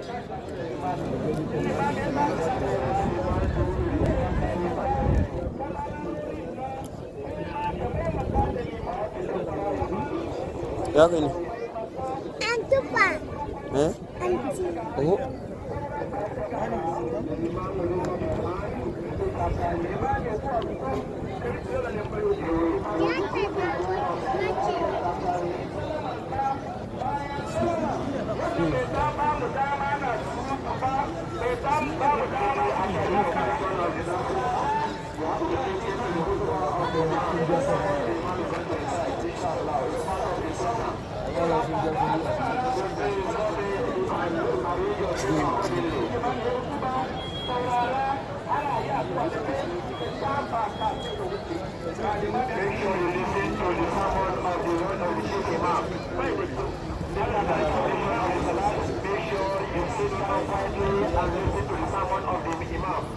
Ya gani? An tufa. Eh? An ci. Oh. Ya ce ba mace.